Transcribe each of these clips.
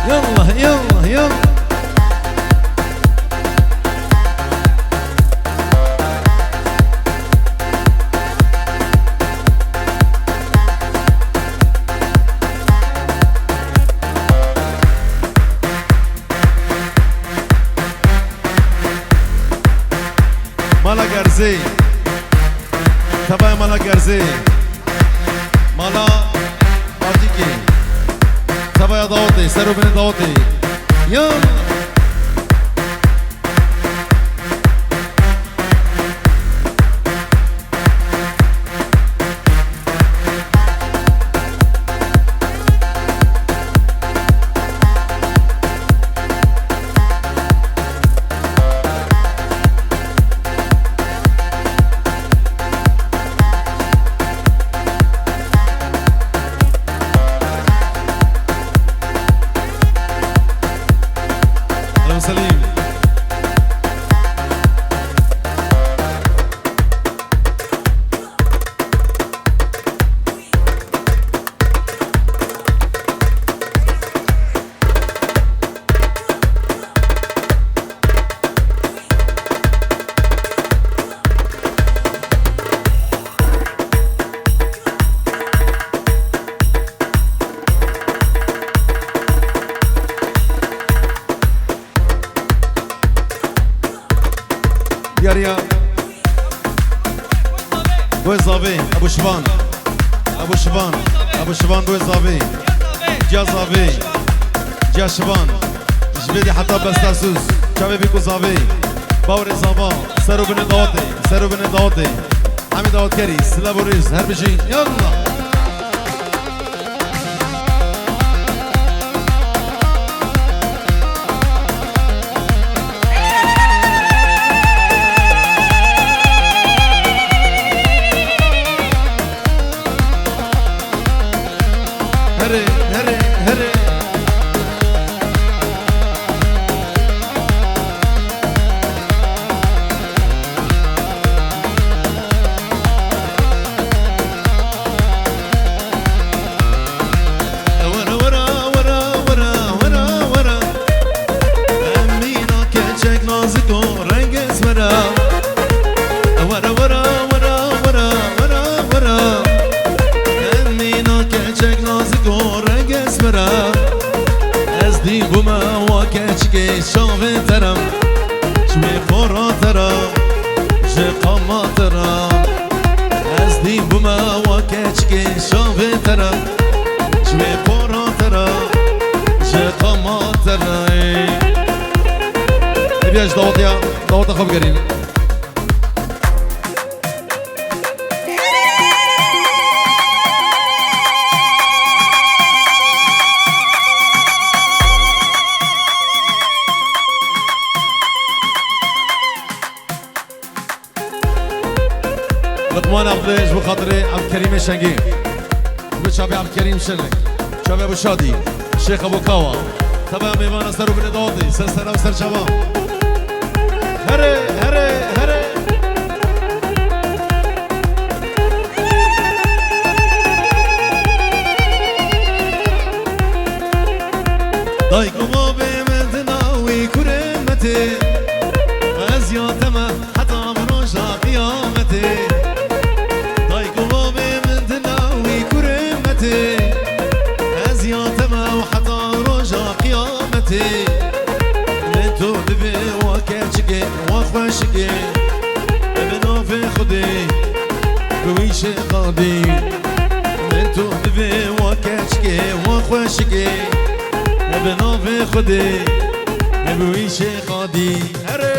يلا يلا يلا مالا گرزی تبای مالا گرزی مالا آتیکی تبای داوتی سرو بین داوتی یلا سليم ياريا بوي زافي ابو شبان ابو شبان ابو شبان بوي زافي جا زافي جا شبان جبيدي حتى بستاسوس شابي بيكو زافي باوري زابا سرو بن داوتي سرو بن داوتي عمي داوت كري سلابوريز هر بشي يلا هري هري هري ورا ورا ورا ورا ورا ورا أمينا كأنك نازك ورنج اسمرا ورا ورا ورا ورا ورا ورا أمينا كأنك نازك ورنج اسمرا أزدي بما وكأنك شافي ترم شوي فورا ترى جقما ترى أزدي بما وكأنك شافي ترم شوي فورا ترى جقما ترى نبياش داوطيا داوطا خوب قريب لقمان عبدالله جبو خاطري عبد الكريم الشنقي وشابي عبد الكريم شلك شابي ابو شادي الشيخ ابو كاوا تبع ميمان سرو بن داوطي سلسلة وسر شباب هري هري هري دايكو بابي من تناوي كريمتي غزياتما حتى بروجا قيامتي دايكو بابي من تناوي كريمتي غزياتما وحتى بروجا قيامتي نتو دبي وكاتشكي وخوشكي ابنو في خدي بويش قاضي نتو دبي وكاتشكي وخوشكي ابنو في خدي بويش قاضي هري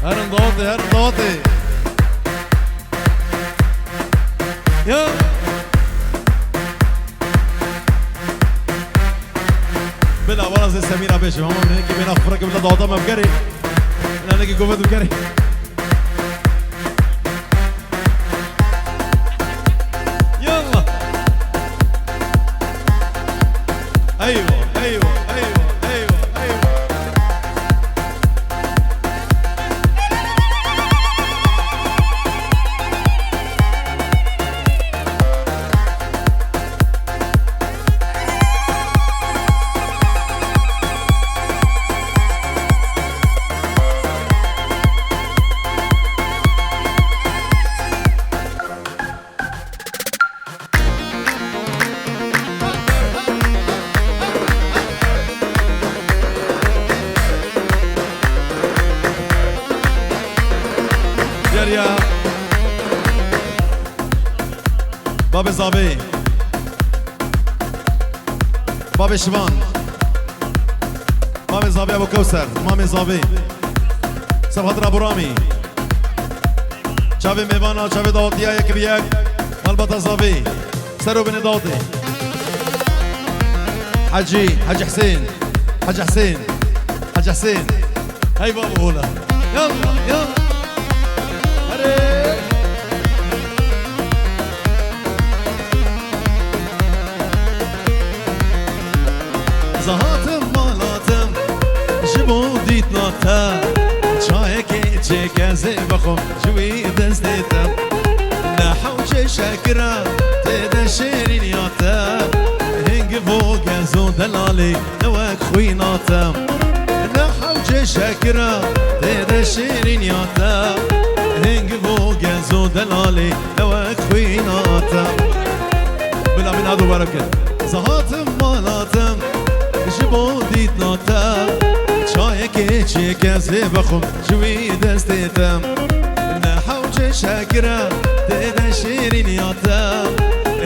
هرن ضوطي يا بلا ولا زي سميرة بيش هم من هيك بين أخبرك بلا ضوضاء ما بقري أنا نجي قوة بقري يلا أيوة أيوة أيوة أيوة أيوة يا بابي زابي بابي شبان مامي زابي ابو كوثر مامي زابي سبحان ابو رامي شافي ميوانا شافي داوتيا يك بيك مالبطا زابي سرو بن داوتي حاجي حسين حاج حسين هاي بابا هولا يلا يلا زهاتم مالاتم جبو ديت ناتا شايكي تشيكا زي بخم جوي دستيتم نحوش شاكرا تدا شيرين ياتا هنگ فوق زو دلالي نواك خويناتم نحوش شاكرا تدا شيرين ياتا هنگ فوق زو دلالي نواك خويناتم بلا من هذا بركة زهاتم مالاتم جبو ديت ناتا شايكي تشيكا زي بخم جوي دستيتم نحوش شاكرا تدا شيرين ياتا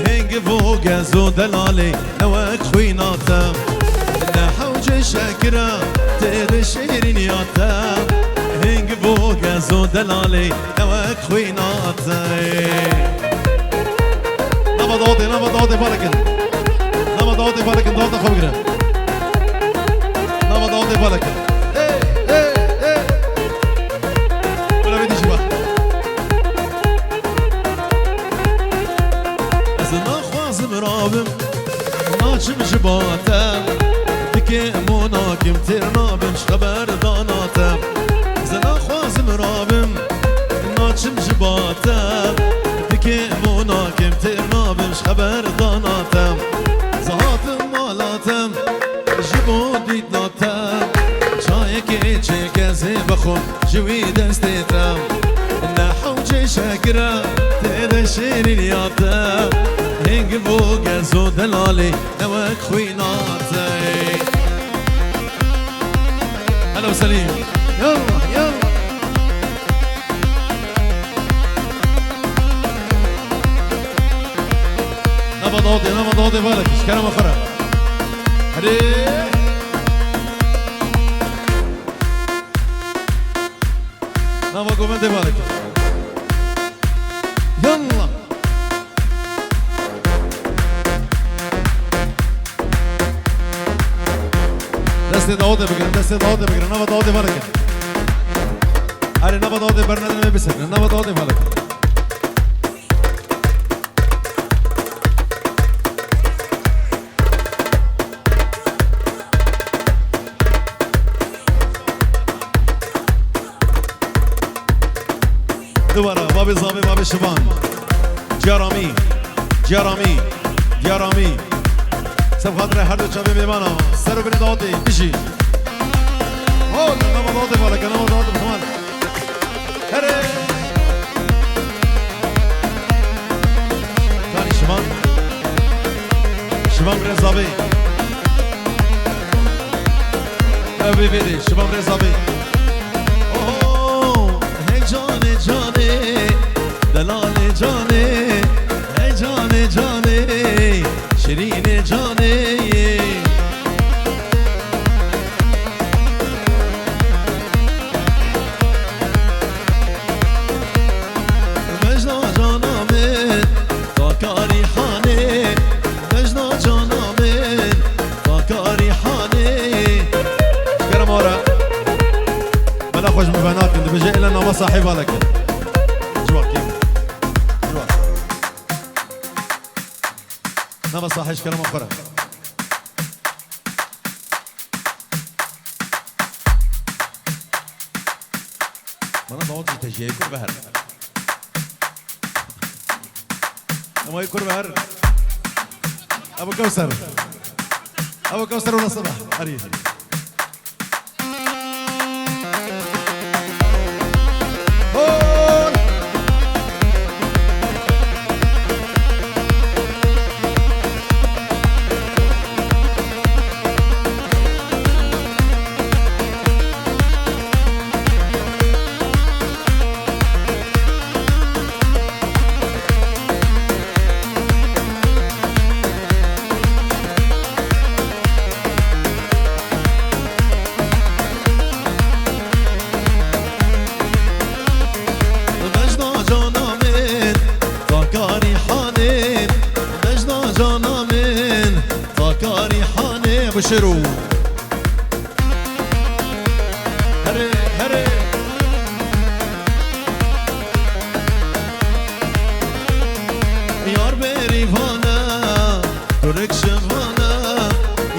هنگ فوق زو دلالي نواك خويناتم نحوش شاكرا تدا شيرين ياتا هنگ فوق زو دلالي نواك خويناتم نبض بركن نبض بركن ضوضي خبرة نبض بركن ولا بدي شبه أزنا خوازم رابم ناچم جباتم دكي مناكم ترنابم شخبر داناتم أزنا خوازم رابم ناچم جباتم دكي مناكم ترنابم شخبر داناتم زهاتم مالاتم جبو ديت ناتم شايكي تشيكا زي بخم جوي دستيتم نحوش شاكرا تدا شيرين ياتا هنگ فوق زو دلالي نواك خويناتي هلا وسليم يلا يلا نبض اوضي بالك ايش كلام اخرى هدي نبض قوم بالك يلا دستي اوضي بقرا نبض اوضي بالك هدي نبض اوضي برنامج ما بيسكن نبض اوضي بالك دوباره بابي زابي بابي شبان جرامي سب خاطر هر دو چاوی میمانا سر بین داوتی بشی هول نما داوتی بالك نما داوتی بخمان هره ثاني شبان رزابي ابي بيدي شبان رزابي جاني دلال جاني جاني شيرين جاني مجنى جانا من فكاري حاني مجنى جانا من فكاري حاني نما صاحبها لك جوا كيف جوا نما صاحش كلام أخرى mana davut tejey kur behar ama kur behar Abu Kausar wala sabah hari بشرو هري هري يار بريفانا كورك شفانا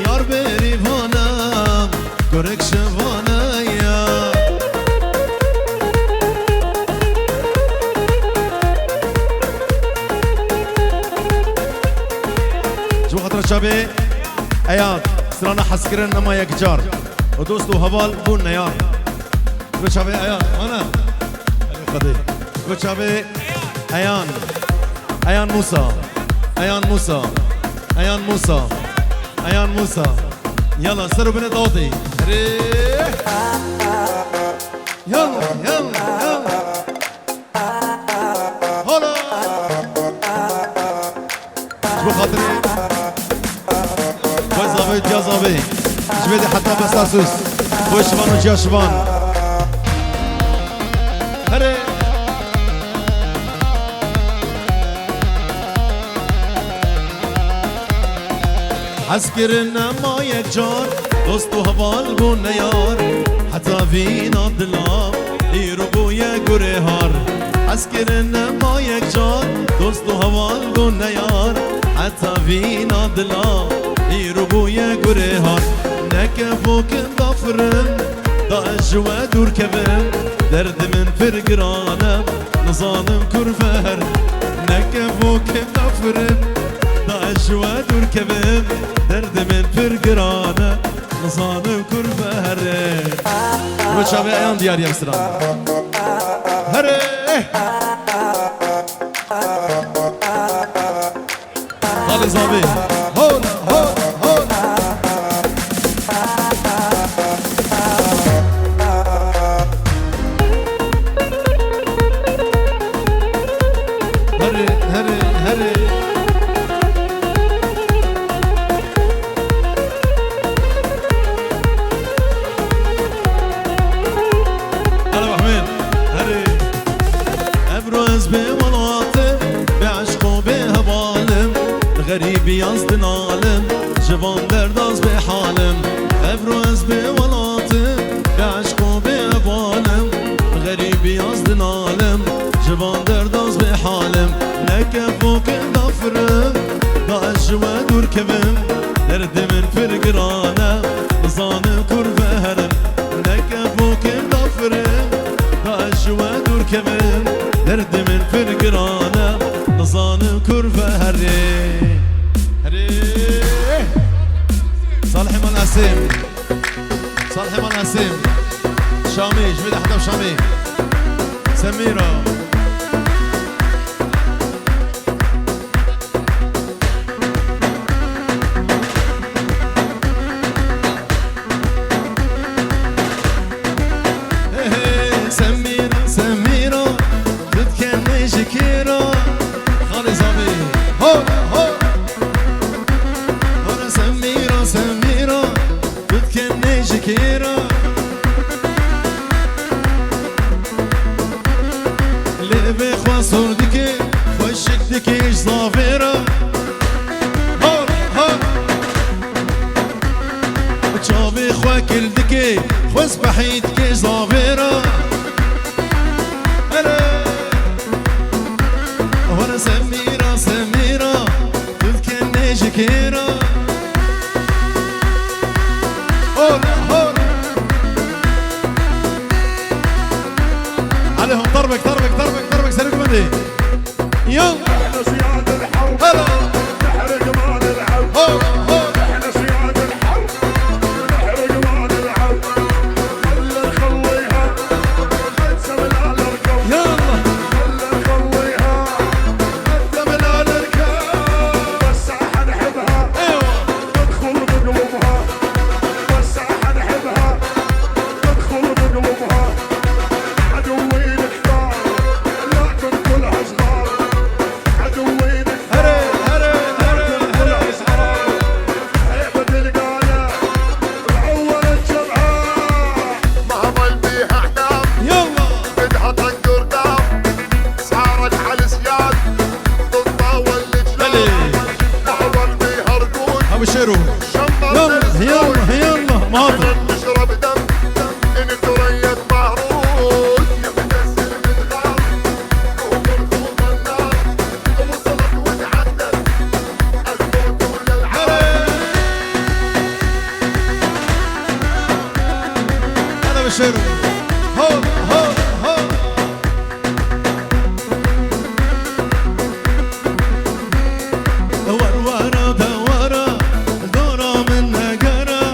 يار بريفانا كورك شفانا يا جو خاطر شابي اياد سرانا حسكرن نما يكجار ودوستو هوال بون نيار وشابي ايان انا خدي وشابي ايان موسى يلا سروا بنت اوطي يلا هلا شو خاطري يا زابي جبدي حتى بساسوس وشبان وجا شبان هري عسكرنا ما يكجار دوستو هوال بون يار حتى فينا الظلام يربو يا قريهار عسكرنا ما يكجار دوستو هوال بون يار حتى فينا الظلام يربو يا قريهار نكفوك ضفرم ضاج ودور كبم درد من فرقرانم نظالم كرفهر نكفوك ضفرم ضاج ودور كبم درد من فرقرانم نظالم كرفهر وشابي ايان ديار يا مسلم هري خالي زابي هون غريب يزدن عالم جوان درداز بحالم افروز بولاتم بعشقو بابالم غريب يزدن عالم جوان درداز بحالم نكفوك دفرم داش ودور كبم درد من فرقرانم نظانم كرفهرم نكفوك دفرم داش ودور كبم درد من فرقرانم نظانم كرفهرم صالحي من نسيم شامي جميل حدا شامي سميرة سميرة بتكني شكيرة خالي زامي هو سميرة بتكني شكيرة اللي بيخوا صوردكي وشكتك ايش صافرة وشابي خوا كلدكي واسبحيتك ايش صافرة يلا يلا يلا ماطر نشرب دم انت ريت معروف يا مدسر بالغار وبرضو النار وصلت وتعدت الموت ولا العار هلا بشير هو هو هو ورورة دورة دورة من نقرة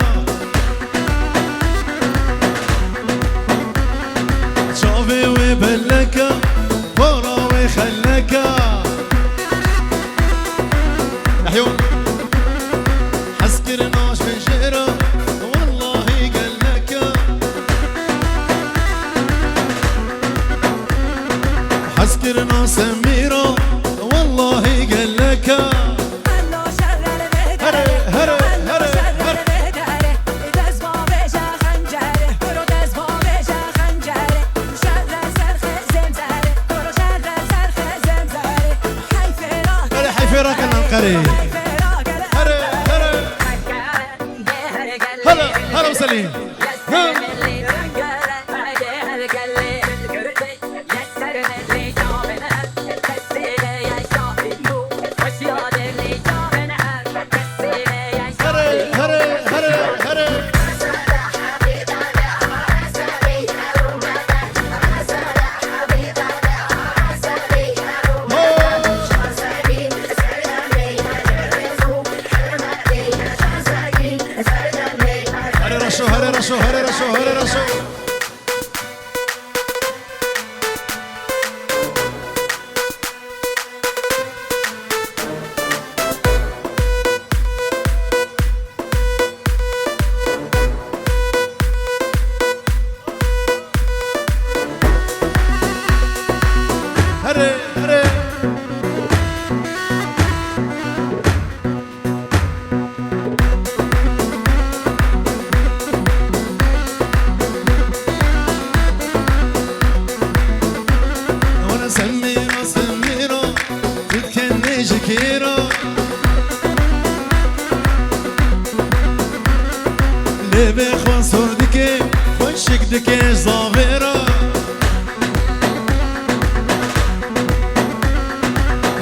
شوفي وبلكة فورة وخلكة الحيون حسكرناش من شهرة والله قلكة حسكرنا سميرة والله قلكة حيفرق العنقري هلا هلا هلا هلا وسليم رشو هري رشو هري رشو هري هري سميرة سميرة تتكني شكيرة لبي خواص وردكي خوشك دكيش ظافرة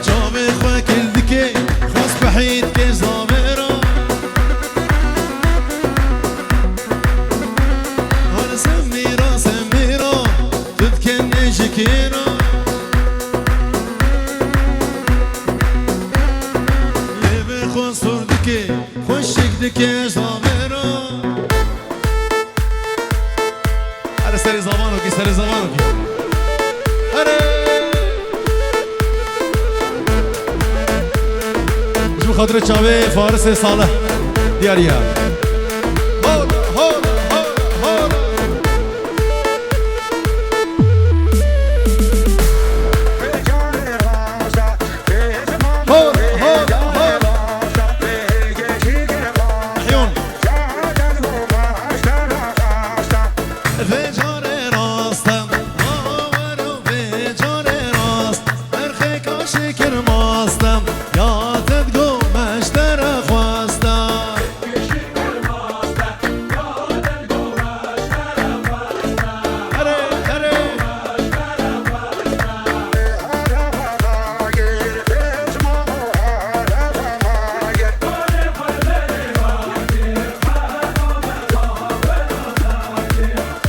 جابي خواك الدكي خواص بحيد كيش ظافرة وانا سميرة سميرة تتكني شكيرة خوشك دكي زامرو هذا سري زمانك سري زمانك هذا شو خاطر شاوي فارس صالح دياريا هول هول هول هول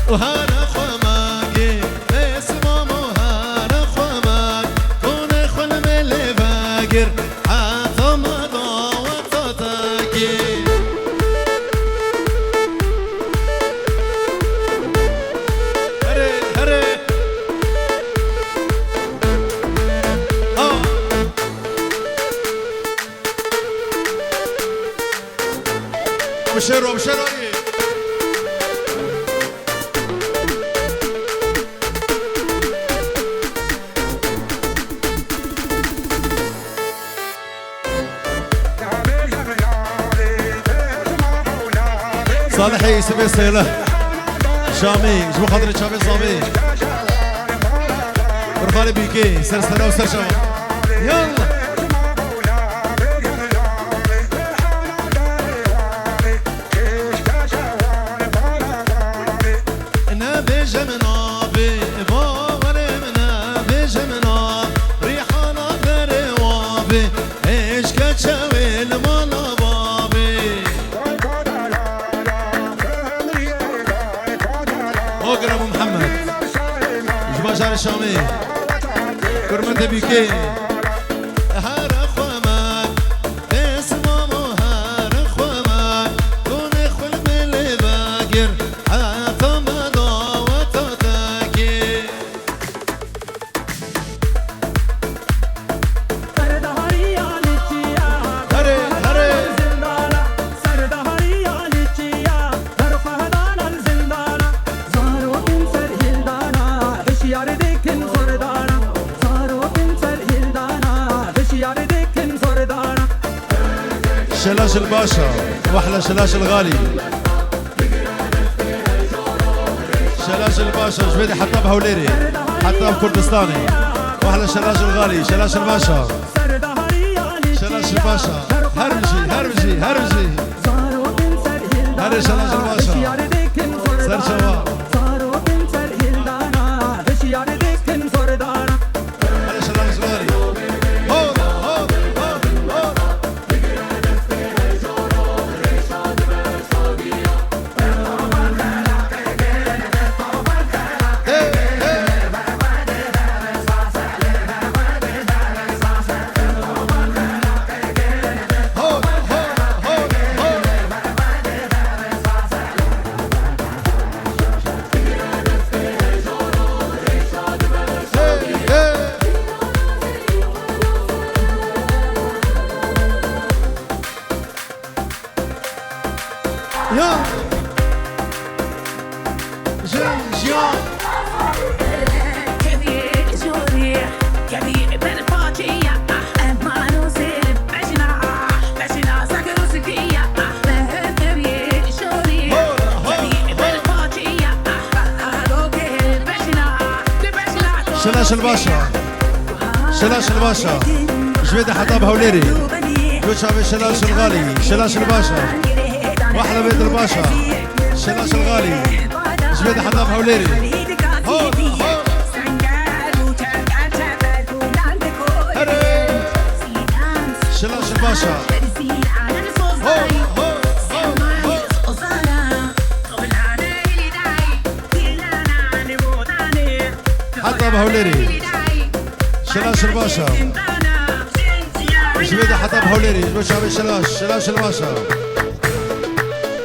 وهانا خماقي اسمه مهانا خماق كون خل ملي باقر حاثم ضوات تاكي هري هري ابشروا ابشروا صالحي سبي سيله شامي جبو خاطر شامي صامي رفالي بيكي سرسلة وسرشة يلا شامي كرمت بيكي هر خوامك اسمامو هر خوامك دون خل بلی بگیر حتا مداوتا تاکی هره هره شلاش الباشا واحلى شلاش الغالي شلاش الباشا جبيدي حتى بهوليري حتى بكردستاني واحلى شلاش الغالي شلاش الباشا شلاش الباشا هرمجي هرمجي هرمجي هري شلاش الباشا سر شباب هري شلاش الغالي هون هون هون هون يا جيان شلاش الباشا شلاش الباشا جبيدي حتى بهوليري يوشافي شلاش الغالي شلاش الباشا واحلى بيت الباشا شلاش الغالي جبيدي حتى بهوليري هون هون هري شلاش الباشا هون هون هون حتى بهوليري شلاش الباشا جبيدي حتى بهوليري يوشافي شلاش شلاش الباشا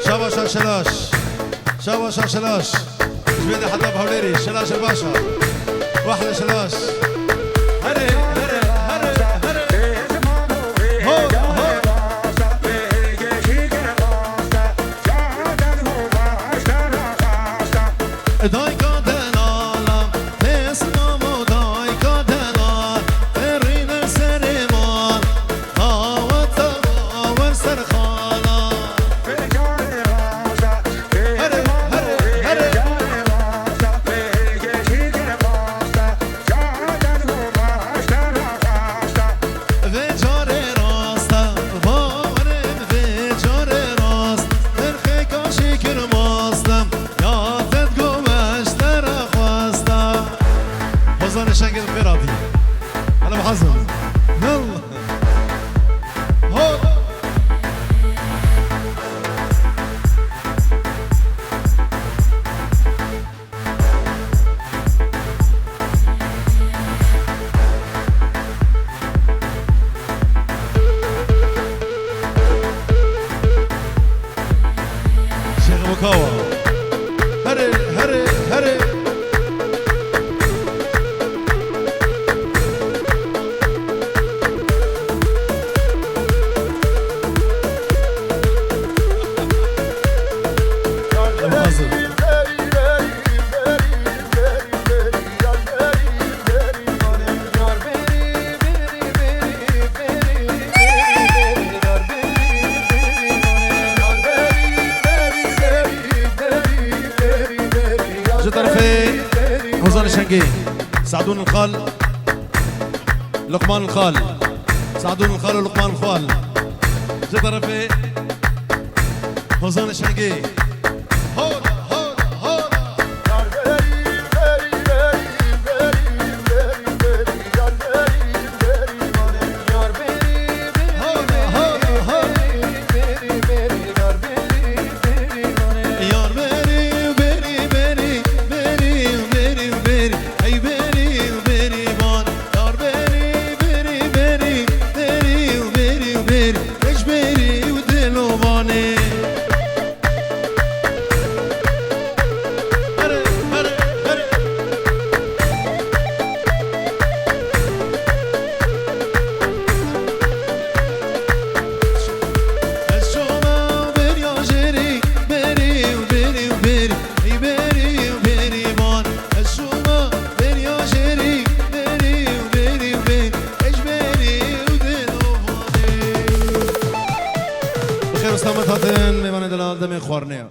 شاباشا شلاش شاباشا شلاش جبيدي حتى بهوليري شلاش الباشا واحدة شلاش هري هري هري هري هون هون دايكا دلالم اسمامو دايكا دلال ترين سرمان هاوتا باور سرخانا شنقل بيراتي انا بحزم يلا هون شيخ مكاوى هري هري هري طرفين حزان الشنقي سعدون الخال لقمان الخال سعدون الخال ولقمان الخال جا طرفين حزان الشنقي هون هون هون يار بيري بيري بيري بيري بيري بيري میوان دلال دم خوارنه